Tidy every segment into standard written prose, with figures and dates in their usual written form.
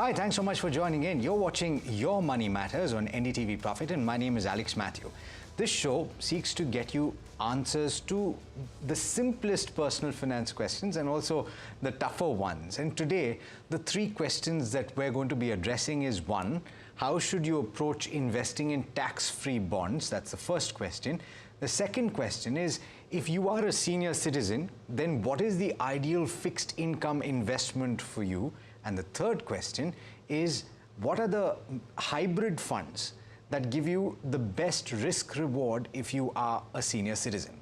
Hi, thanks so much for joining in. You're watching Your Money Matters on NDTV Profit, and my name is Alex Matthew. This show seeks to get you answers to the simplest personal finance questions and also the tougher ones. And today, the three questions that we're going to be addressing is one, how should you approach investing in tax-free bonds? That's the first question. The second question is, if you are a senior citizen, then what is the ideal fixed income investment for you? And the third question is, what are the hybrid funds that give you the best risk reward if you are a senior citizen?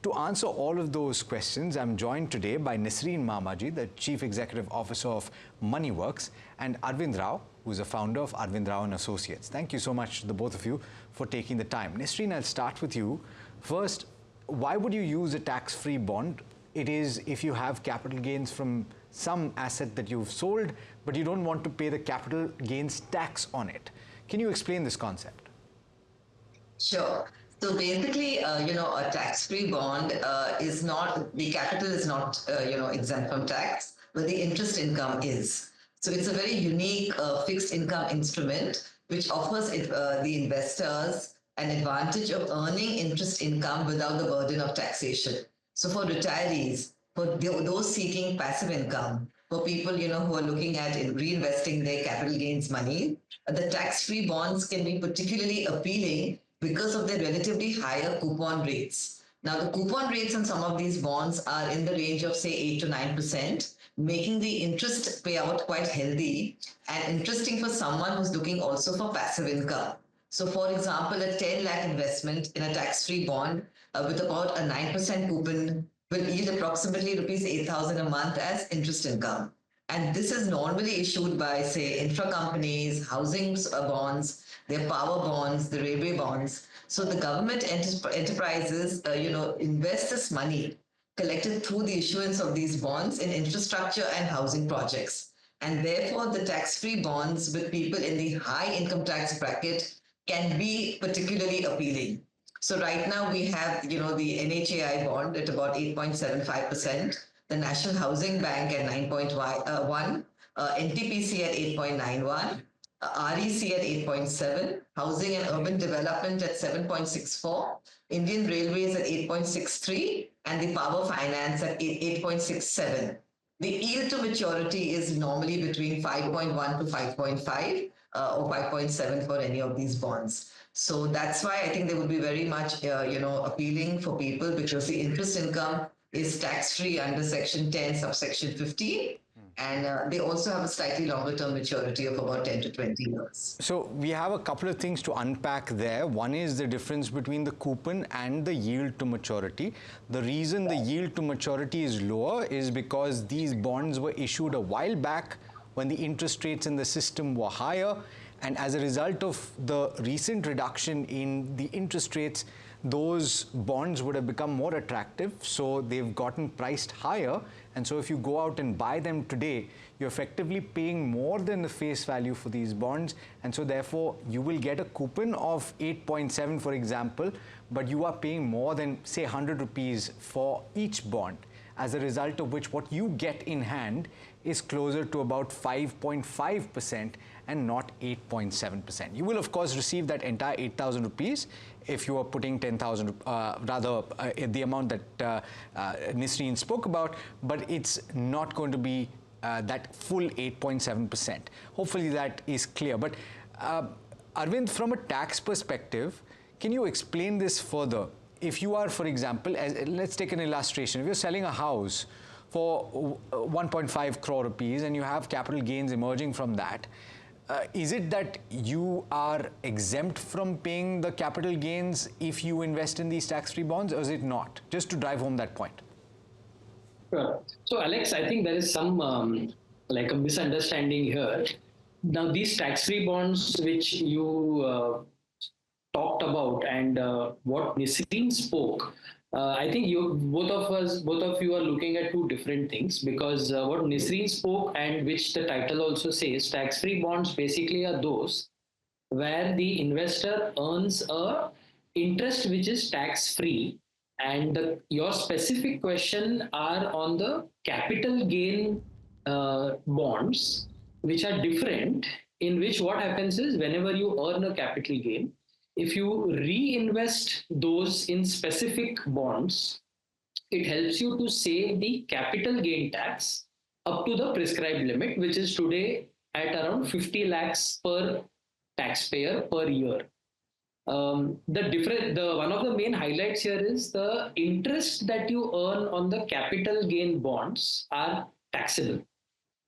To answer all of those questions, I'm joined today by Nisreen Mamaji, the Chief Executive Officer of MoneyWorks, and Arvind Rao, who's a founder of Arvind Rao and Associates. Thank you so much, the both of you, for taking the time. Nisreen, I'll start with you. First, why would you use a tax-free bond? It is if you have capital gains from some asset that you've sold, but you don't want to pay the capital gains tax on it. Can you explain this concept? Sure. So basically, a tax-free bond is not, the capital is not, exempt from tax, but the interest income is. So it's a very unique fixed income instrument which offers the investors an advantage of earning interest income without the burden of taxation. So for retirees, for those seeking passive income, for people who are looking at reinvesting their capital gains money, the tax-free bonds can be particularly appealing because of their relatively higher coupon rates. Now, the coupon rates on some of these bonds are in the range of, say, 8 to 9%, making the interest payout quite healthy and interesting for someone who's looking also for passive income. So, for example, a 10 lakh investment in a tax-free bond with about a 9% coupon will yield approximately rupees 8,000 a month as interest income. And this is normally issued by, say, infra companies, housing bonds, their power bonds, the railway bonds. So the government enterprises, invest this money collected through the issuance of these bonds in infrastructure and housing projects. And therefore, the tax-free bonds with people in the high income tax bracket can be particularly appealing. So right now we have, the NHAI bond at about 8.75%, the National Housing Bank at 9.1, NTPC at 8.91, REC at 8.7, Housing and Urban Development at 7.64, Indian Railways at 8.63, and the Power Finance at 8.67. The yield to maturity is normally between 5.1 to 5.5 or 5.7 for any of these bonds. So that's why I think they would be very much, appealing for people because the interest income is tax-free under Section 10, subsection 15. And they also have a slightly longer term maturity of about 10 to 20 years. So we have a couple of things to unpack there. One is the difference between the coupon and the yield to maturity. The reason the yield to maturity is lower is because these bonds were issued a while back when the interest rates in the system were higher. And as a result of the recent reduction in the interest rates, those bonds would have become more attractive. So they've gotten priced higher. And so if you go out and buy them today, you're effectively paying more than the face value for these bonds. And so therefore, you will get a coupon of 8.7, for example, but you are paying more than, say, 100 rupees for each bond. As a result of which, what you get in hand is closer to about 5.5% and not 8.7%. You will, of course, receive that entire 8,000 rupees if you are putting 10,000, the amount that Nisreen spoke about, but it's not going to be that full 8.7%. Hopefully that is clear. But Arvind, from a tax perspective, can you explain this further? If you are, for example, let's take an illustration. If you're selling a house for 1.5 crore rupees and you have capital gains emerging from that, is it that you are exempt from paying the capital gains if you invest in these tax-free bonds, or is it not? Just to drive home that point. Sure. So, Alex, I think there is some like a misunderstanding here. Now, these tax-free bonds which you talked about and what Nisreen spoke, I think both of you are looking at two different things, because what Nisreen spoke and which the title also says, tax-free bonds basically are those where the investor earns a interest which is tax-free, and your specific question are on the capital gain bonds, which are different, in which what happens is whenever you earn a capital gain, if you reinvest those in specific bonds, it helps you to save the capital gain tax up to the prescribed limit, which is today at around 50 lakhs per taxpayer per year. The one of the main highlights here is the interest that you earn on the capital gain bonds are taxable.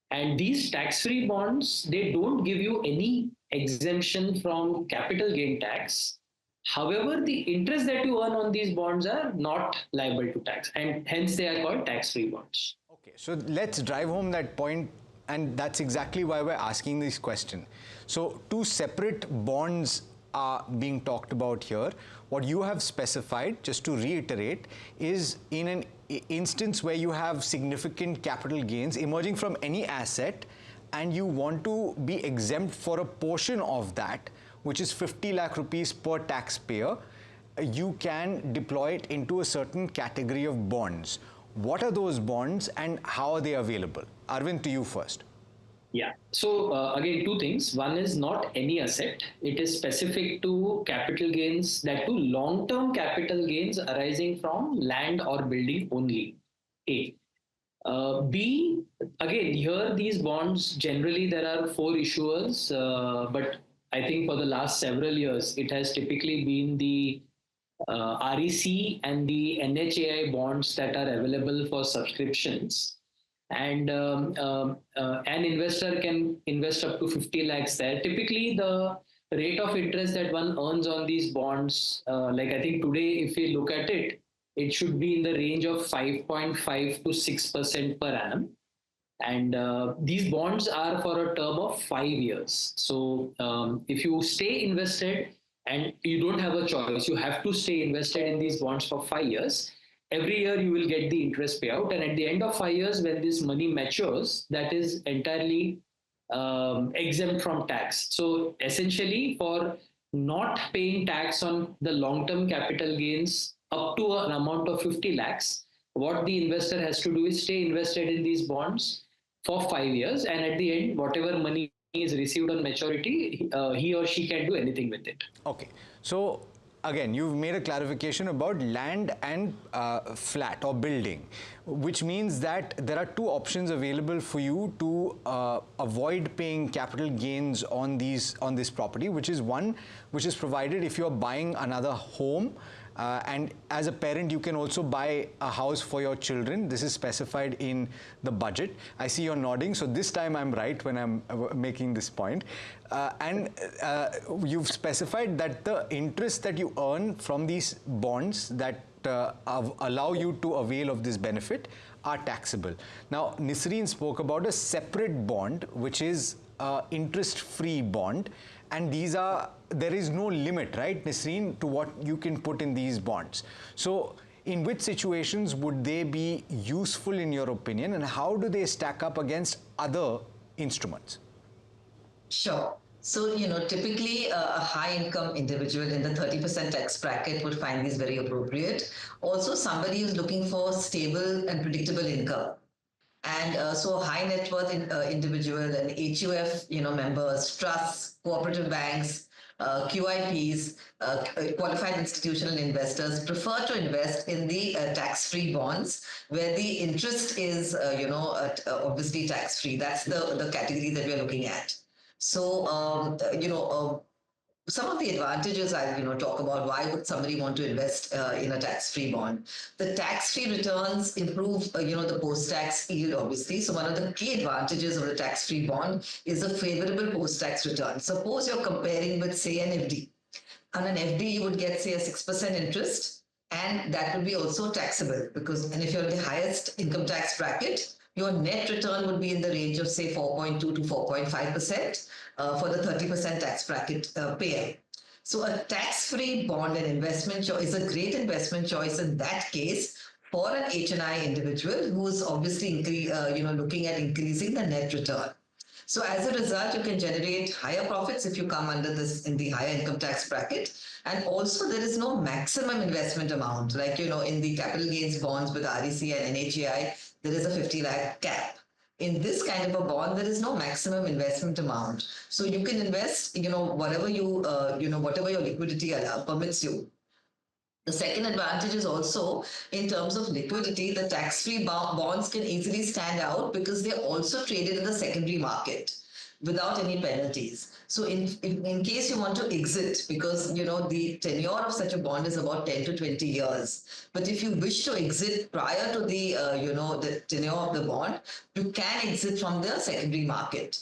And these tax-free bonds, they don't give you any exemption from capital gain tax. However, the interest that you earn on these bonds are not liable to tax, and hence they are called tax-free bonds. Okay, so let's drive home that point, and that's exactly why we're asking this question. So two separate bonds are being talked about here. What you have specified, just to reiterate, is in an instance where you have significant capital gains emerging from any asset and you want to be exempt for a portion of that, which is 50 lakh rupees per taxpayer, you can deploy it into a certain category of bonds. What are those bonds and how are they available? Arvind, to you first. Yeah. So again, two things. One is not any asset. It is specific to capital gains, that to long-term capital gains arising from land or building only. A. B, again, here these bonds, generally there are four issuers, but I think for the last several years, it has typically been the REC and the NHAI bonds that are available for subscriptions. And an investor can invest up to 50 lakhs there. Typically, the rate of interest that one earns on these bonds, like I think today, if we look at it, it should be in the range of 5.5 to 6% per annum. And these bonds are for a term of 5 years. So if you stay invested and you don't have a choice, you have to stay invested in these bonds for 5 years. Every year you will get the interest payout. And at the end of 5 years, when this money matures, that is entirely exempt from tax. So essentially, for not paying tax on the long-term capital gains up to an amount of 50 lakhs, what the investor has to do is stay invested in these bonds for 5 years. And at the end, whatever money is received on maturity, he or she can do anything with it. Okay. So again, you've made a clarification about land and flat or building, which means that there are two options available for you to avoid paying capital gains on this property, which is one, which is provided if you're buying another home. And as a parent, you can also buy a house for your children. This is specified in the budget. I see you're nodding, so this time I'm right when I'm making this point. And you've specified that the interest that you earn from these bonds that allow you to avail of this benefit are taxable. Now, Nisreen spoke about a separate bond, which is interest-free bond. And there is no limit, right, Nisreen, to what you can put in these bonds. So in which situations would they be useful in your opinion, and how do they stack up against other instruments? Sure. So, typically a high income individual in the 30% tax bracket would find these very appropriate. Also, somebody who's looking for stable and predictable income. And so high net worth individual and HUF, members, trusts, cooperative banks, QIPs, qualified institutional investors prefer to invest in the tax-free bonds where the interest is, obviously tax-free. That's the category that we're looking at. So, some of the advantages I talk about. Why would somebody want to invest in a tax-free bond? The tax-free returns improve the post-tax yield, obviously. So one of the key advantages of the tax-free bond is a favorable post-tax return. Suppose you're comparing with, say, an FD. On an FD, you would get, say, a 6% interest, and that would be also taxable and if you're in the highest income tax bracket, your net return would be in the range of, say, 4.2 to 4.5% for the 30% tax bracket payer. So a tax-free bond and investment choice is a great investment choice in that case for an HNI individual who's obviously looking at increasing the net return. So as a result, you can generate higher profits if you come under this in the higher income tax bracket. And also there is no maximum investment amount. Like, in the capital gains bonds with REC and NHAI, there is a 50 lakh cap. In this kind of a bond, there is no maximum investment amount. So you can invest, whatever whatever your liquidity permits you. The second advantage is also in terms of liquidity, the tax-free bonds can easily stand out because they're also traded in the secondary market without any penalties. So in case you want to exit, because the tenure of such a bond is about 10 to 20 years, but if you wish to exit prior to the tenure of the bond, you can exit from the secondary market.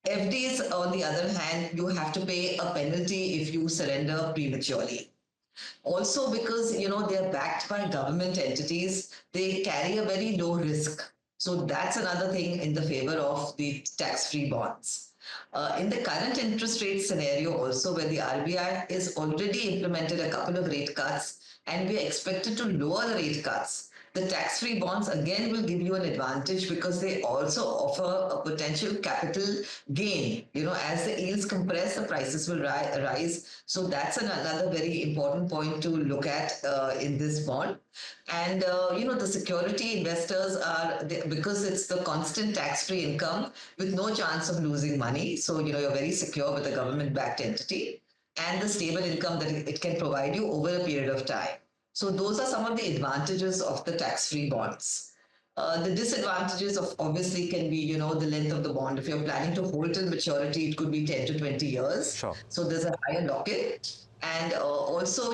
FDs, on the other hand, you have to pay a penalty if you surrender prematurely. Also, because they're backed by government entities, they carry a very low risk. So that's another thing in the favor of the tax-free bonds. In the current interest rate scenario, also where the RBI is already implemented a couple of rate cuts, and we are expected to lower the rate cuts, the tax-free bonds again will give you an advantage because they also offer a potential capital gain. As the yields compress, the prices will rise. So that's another very important point to look at in this bond. And the security investors because it's the constant tax-free income with no chance of losing money. So you're very secure with a government-backed entity and the stable income that it can provide you over a period of time. So those are some of the advantages of the tax-free bonds. The disadvantages of obviously can be, the length of the bond. If you're planning to hold till maturity, it could be 10 to 20 years. Sure. So there's a higher lock-in. And also,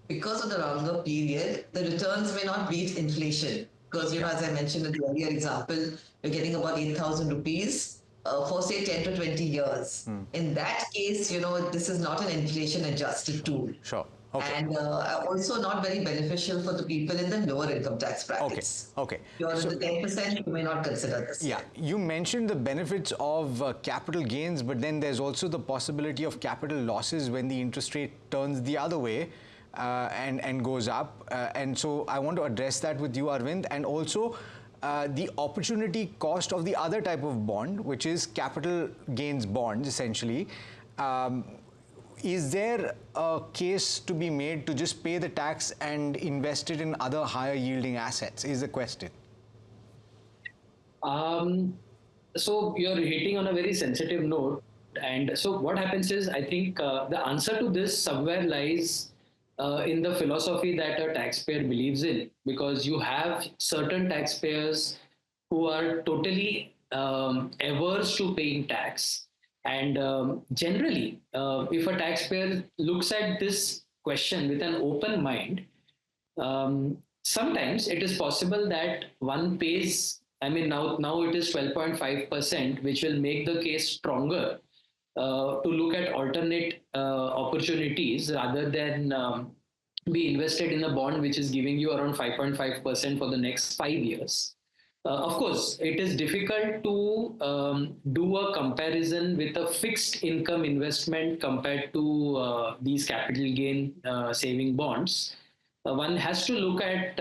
because of the longer period, the returns may not beat inflation. Because, as I mentioned in the earlier example, you're getting about 8,000 rupees for say 10 to 20 years. In that case, this is not an inflation adjusted tool. Sure. Okay. And also not very beneficial for the people in the lower income tax brackets. Okay. You're in the 10%, you may not consider this. Yeah, you mentioned the benefits of capital gains, but then there's also the possibility of capital losses when the interest rate turns the other way and goes up. And so I want to address that with you, Arvind, and also the opportunity cost of the other type of bond, which is capital gains bonds, essentially. Is there a case to be made to just pay the tax and invest it in other higher yielding assets, is the question. So you're hitting on a very sensitive note. And so what happens is, I think the answer to this somewhere lies in the philosophy that a taxpayer believes in, because you have certain taxpayers who are totally averse to paying tax. And generally, if a taxpayer looks at this question with an open mind, sometimes it is possible that one pays, now it is 12.5%, which will make the case stronger to look at alternate opportunities rather than be invested in a bond which is giving you around 5.5% for the next 5 years. Of course, it is difficult to do a comparison with a fixed income investment compared to these capital gain saving bonds. One has to look at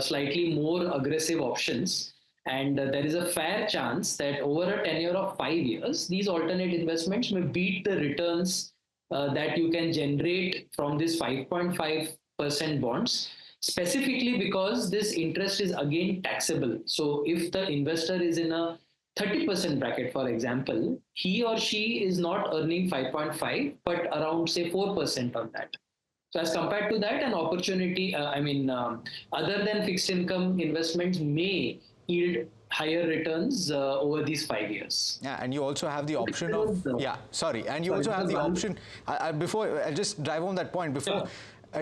slightly more aggressive options. And there is a fair chance that over a tenure of 5 years, these alternate investments may beat the returns that you can generate from this 5.5% bonds. Specifically because this interest is again taxable. So if the investor is in a 30% bracket, for example, he or she is not earning 5.5, but around say 4% on that. So as compared to that, an opportunity, other than fixed income investments may yield higher returns over these 5 years. Yeah, and you also have the option of, and you also have the option, before, I'll just drive home that point, before,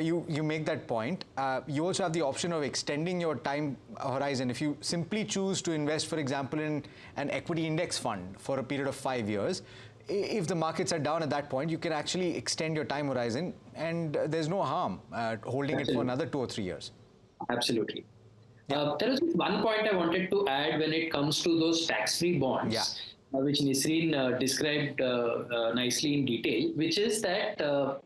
you make that point, you also have the option of extending your time horizon. If you simply choose to invest, for example, in an equity index fund for a period of 5 years, if the markets are down at that point, you can actually extend your time horizon, and there's no harm holding it for another 2 or 3 years. Absolutely. There is one point I wanted to add when it comes to those tax-free bonds, which Nisreen described nicely in detail, which is that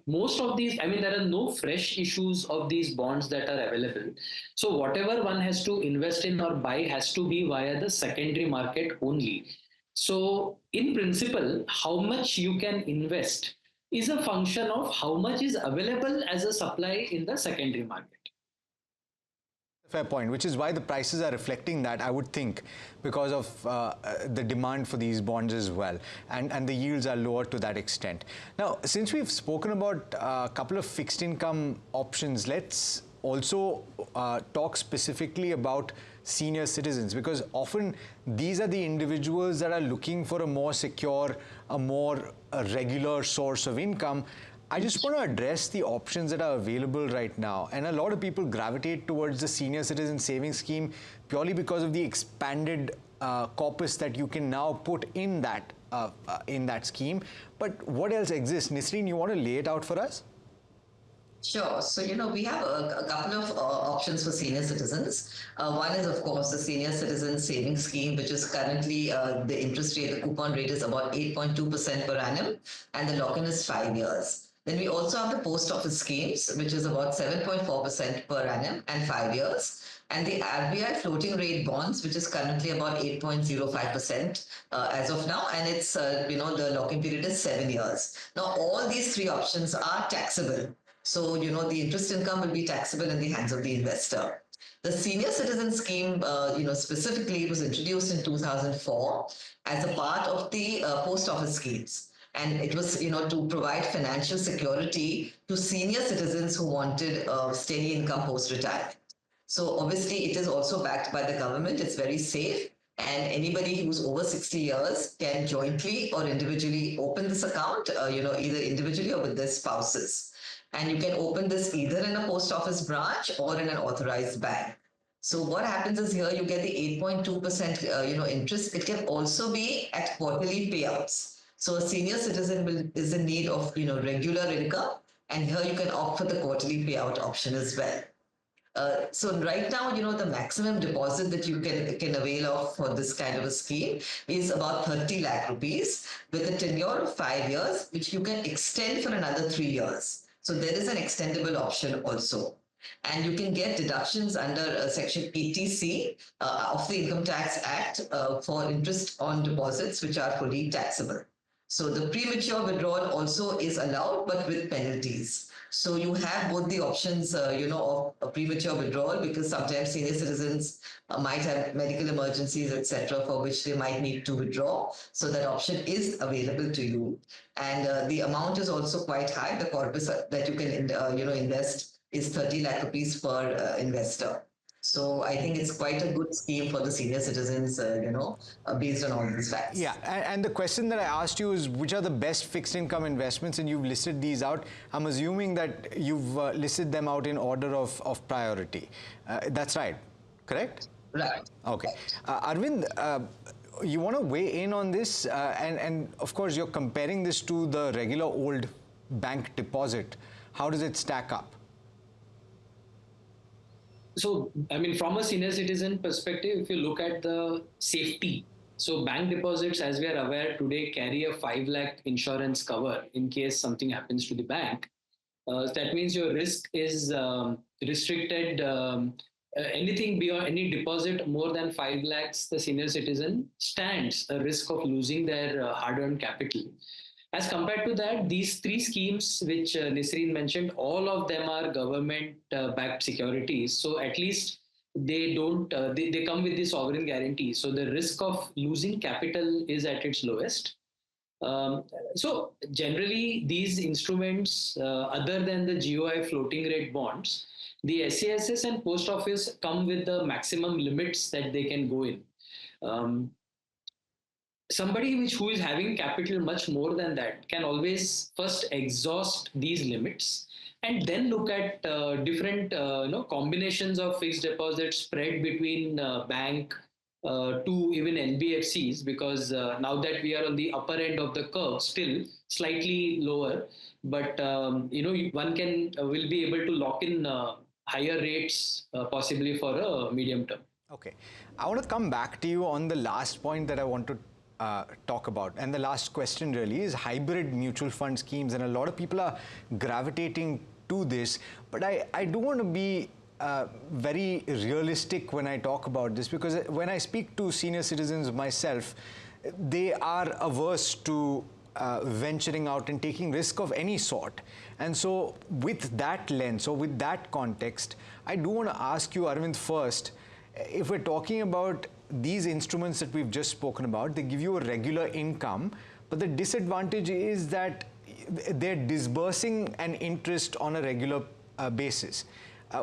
most of these, there are no fresh issues of these bonds that are available. So whatever one has to invest in or buy has to be via the secondary market only. So in principle, how much you can invest is a function of how much is available as a supply in the secondary market. Fair point, which is why the prices are reflecting that, I would think, because of the demand for these bonds as well. And the yields are lower to that extent. Now, since we've spoken about a couple of fixed income options, let's also talk specifically about senior citizens, because often these are the individuals that are looking for a more secure, a more regular source of income. I just want to address the options that are available right now. And a lot of people gravitate towards the senior citizen savings scheme purely because of the expanded corpus that you can now put in that scheme. But what else exists? Nisreen, you want to lay it out for us? Sure. So, we have a couple of options for senior citizens. One is, of course, the senior citizen savings scheme, which is currently the interest rate, the coupon rate is about 8.2% per annum, and the lock-in is 5 years. Then we also have the post office schemes, which is about 7.4% per annum and 5 years. And the RBI floating rate bonds, which is currently about 8.05% as of now. And it's, the lock-in period is 7 years. Now, all these three options are taxable. So, the interest income will be taxable in the hands of the investor. The senior citizen scheme, specifically was introduced in 2004 as a part of the post office schemes. And it was, to provide financial security to senior citizens who wanted steady income post-retirement. So obviously, it is also backed by the government. It's very safe. And anybody who's over 60 years can jointly or individually open this account, either individually or with their spouses. And you can open this either in a post office branch or in an authorized bank. So what happens is here you get the 8.2% interest. It can also be at quarterly payouts. So a senior citizen is in need of regular income, and here you can opt for the quarterly payout option as well. So right now, the maximum deposit that you can avail of for this kind of a scheme is about 30 lakh rupees with a tenure of 5 years, which you can extend for another 3 years. So there is an extendable option also. And you can get deductions under Section 80C of the Income Tax Act for interest on deposits, which are fully taxable. So the premature withdrawal also is allowed, but with penalties. So you have both the options, of a premature withdrawal, because sometimes senior citizens might have medical emergencies, etc., for which they might need to withdraw. So that option is available to you. And the amount is also quite high. The corpus that you can, invest is 30 lakh rupees per investor. So I think it's quite a good scheme for the senior citizens, based on all these facts. Yeah, and the question that I asked you is which are the best fixed income investments, and you've listed these out. I'm assuming that you've listed them out in order of priority. That's right, correct? Right. Okay. Arvind, you want to weigh in on this? And of course, you're comparing this to the regular old bank deposit. How does it stack up? So, from a senior citizen perspective, if you look at the safety, so bank deposits, as we are aware today, carry a 5 lakh insurance cover in case something happens to the bank. That means your risk is restricted. Anything beyond any deposit more than 5 lakhs, the senior citizen stands a risk of losing their hard-earned capital. As compared to that, these three schemes, which Nisreen mentioned, all of them are government-backed securities. So at least they don't, they come with the sovereign guarantee. So the risk of losing capital is at its lowest. So generally, these instruments, other than the GOI floating rate bonds, the SCSS and post office come with the maximum limits that they can go in. Somebody who is having capital much more than that can always first exhaust these limits and then look at different combinations of fixed deposits spread between bank to even NBFCs, because now that we are on the upper end of the curve, still slightly lower, but one will be able to lock in higher rates possibly for a medium term. Okay, I want to come back to you on the last point that I want to talk about, and the last question really is hybrid mutual fund schemes, and a lot of people are gravitating to this, but I do want to be very realistic when I talk about this, because when I speak to senior citizens myself, they are averse to venturing out and taking risk of any sort. And so with that lens, or with that context, I do want to ask you, Arvind, first, if we're talking about these instruments that we've just spoken about, they give you a regular income, but the disadvantage is that they're disbursing an interest on a regular basis.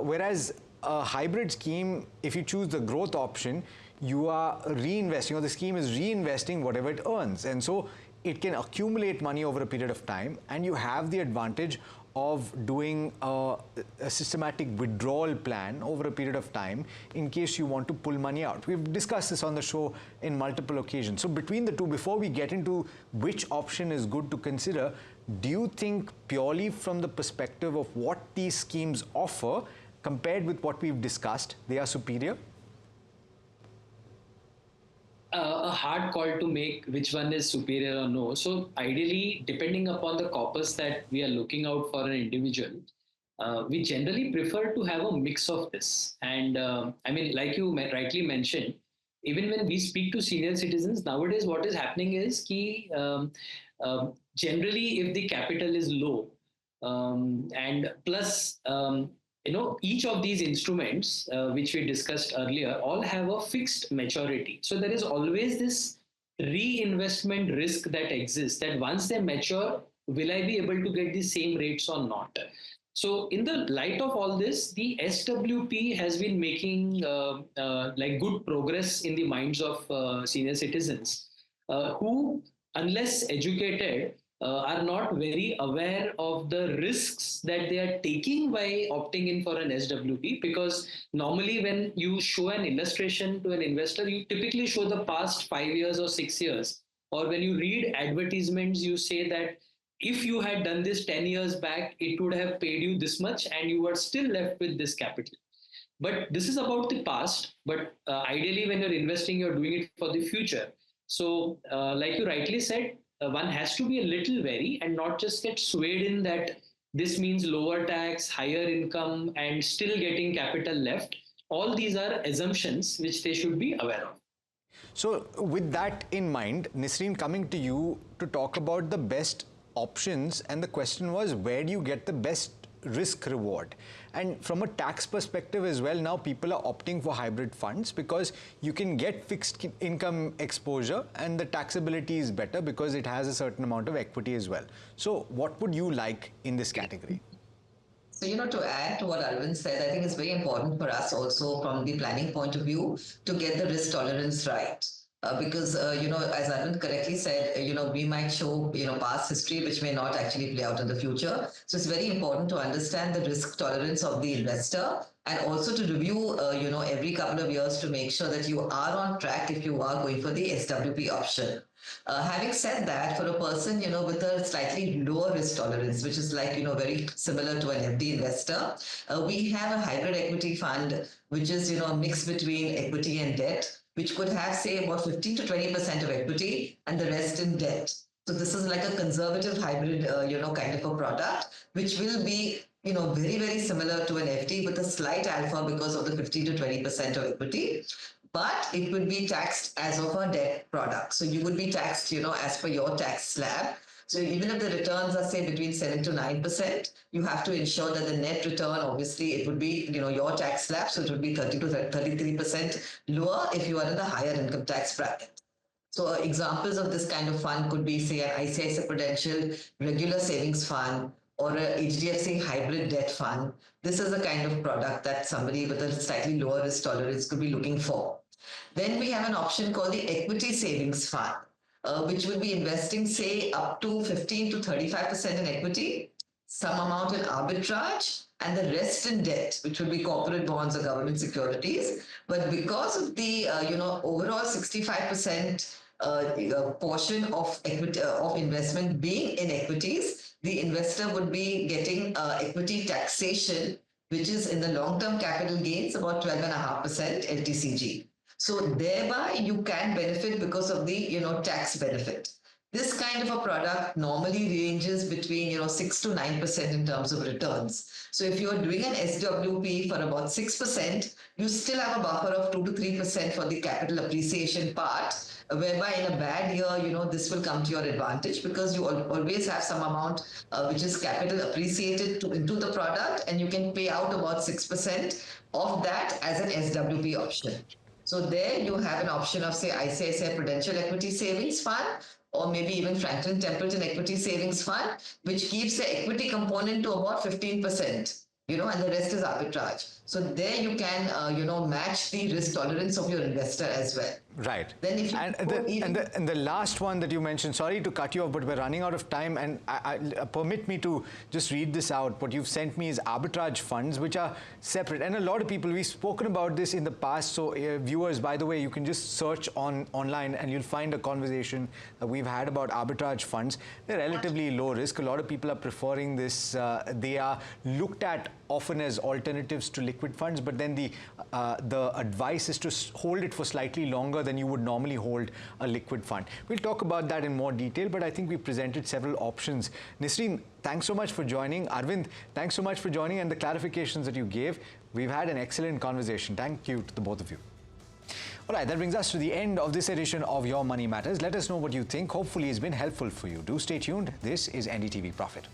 Whereas a hybrid scheme, if you choose the growth option, you are reinvesting, or the scheme is reinvesting whatever it earns. And so it can accumulate money over a period of time, and you have the advantage of doing a systematic withdrawal plan over a period of time in case you want to pull money out. We've discussed this on the show in multiple occasions. So between the two, before we get into which option is good to consider, do you think purely from the perspective of what these schemes offer, compared with what we've discussed, they are superior? A hard call to make which one is superior or no. So ideally, depending upon the corpus that we are looking out for an individual, we generally prefer to have a mix of this. And I mean, like you rightly mentioned, even when we speak to senior citizens nowadays, what is happening is ki, generally if the capital is low, and plus each of these instruments which we discussed earlier all have a fixed maturity, so there is always this reinvestment risk that exists, that once they mature, will I be able to get the same rates or not? So in the light of all this, the SWP has been making like good progress in the minds of senior citizens who, unless educated, are not very aware of the risks that they are taking by opting in for an SWP, because normally when you show an illustration to an investor, you typically show the past 5 years or 6 years. Or when you read advertisements, you say that if you had done this 10 years back, it would have paid you this much and you were still left with this capital. But this is about the past, but ideally when you're investing, you're doing it for the future. So like you rightly said, one has to be a little wary and not just get swayed in that this means lower tax, higher income, and still getting capital left. All these are assumptions which they should be aware of. So with that in mind, Nisreen, coming to you to talk about the best options, and the question was, where do you get the best risk reward? And from a tax perspective as well, now people are opting for hybrid funds because you can get fixed income exposure and the taxability is better because it has a certain amount of equity as well. So what would you like in this category? So, to add to what Arvind said, I think it's very important for us also from the planning point of view to get the risk tolerance right. Because, as Arvind correctly said, we might show, past history, which may not actually play out in the future. So it's very important to understand the risk tolerance of the investor and also to review, every couple of years to make sure that you are on track if you are going for the SWP option. Having said that, for a person, with a slightly lower risk tolerance, which is like, very similar to an FD investor, we have a hybrid equity fund, which is, a mix between equity and debt, which could have, say, about 15 to 20% of equity and the rest in debt. So this is like a conservative hybrid, kind of a product, which will be, very, very similar to an FD with a slight alpha because of the 15 to 20% of equity. But it would be taxed as of a debt product. So you would be taxed, as per your tax slab. So even if the returns are, say, between 7 to 9%, you have to ensure that the net return, obviously, it would be, your tax slab. So it would be 30 to 33% lower if you are in the higher income tax bracket. So examples of this kind of fund could be, say, an ICICI Prudential regular savings fund or a HDFC hybrid debt fund. This is the kind of product that somebody with a slightly lower risk tolerance could be looking for. Then we have an option called the equity savings fund, which will be investing, say, up to 15 to 35% in equity, some amount in arbitrage, and the rest in debt, which would be corporate bonds or government securities. But because of the overall 65% portion of equity of investment being in equities, the investor would be getting equity taxation, which is in the long-term capital gains about 12.5% LTCG. So thereby you can benefit because of the tax benefit. This kind of a product normally ranges between 6 to 9% in terms of returns. So if you're doing an SWP for about 6%, you still have a buffer of 2 to 3% for the capital appreciation part, whereby in a bad year, this will come to your advantage because you always have some amount which is capital appreciated into the product, and you can pay out about 6% of that as an SWP option. So there you have an option of, say, ICICI Prudential Equity Savings Fund, or maybe even Franklin Templeton Equity Savings Fund, which keeps the equity component to about 15%, and the rest is arbitrage. So there you can, match the risk tolerance of your investor as well. Right. Then if you and the last one that you mentioned, sorry to cut you off, but we're running out of time, and permit me to just read this out. What you've sent me is arbitrage funds, which are separate. And a lot of people, we've spoken about this in the past. So viewers, by the way, you can just search online and you'll find a conversation that we've had about arbitrage funds. They're relatively low risk. A lot of people are preferring this. They are looked at often as alternatives to liquid funds, but then the advice is to hold it for slightly longer than you would normally hold a liquid fund. We'll talk about that in more detail, but I think we presented several options. Nisreen, thanks so much for joining. Arvind, thanks so much for joining and the clarifications that you gave. We've had an excellent conversation. Thank you to the both of you. All right, that brings us to the end of this edition of Your Money Matters. Let us know what you think. Hopefully it's been helpful for you. Do stay tuned. This is NDTV Profit.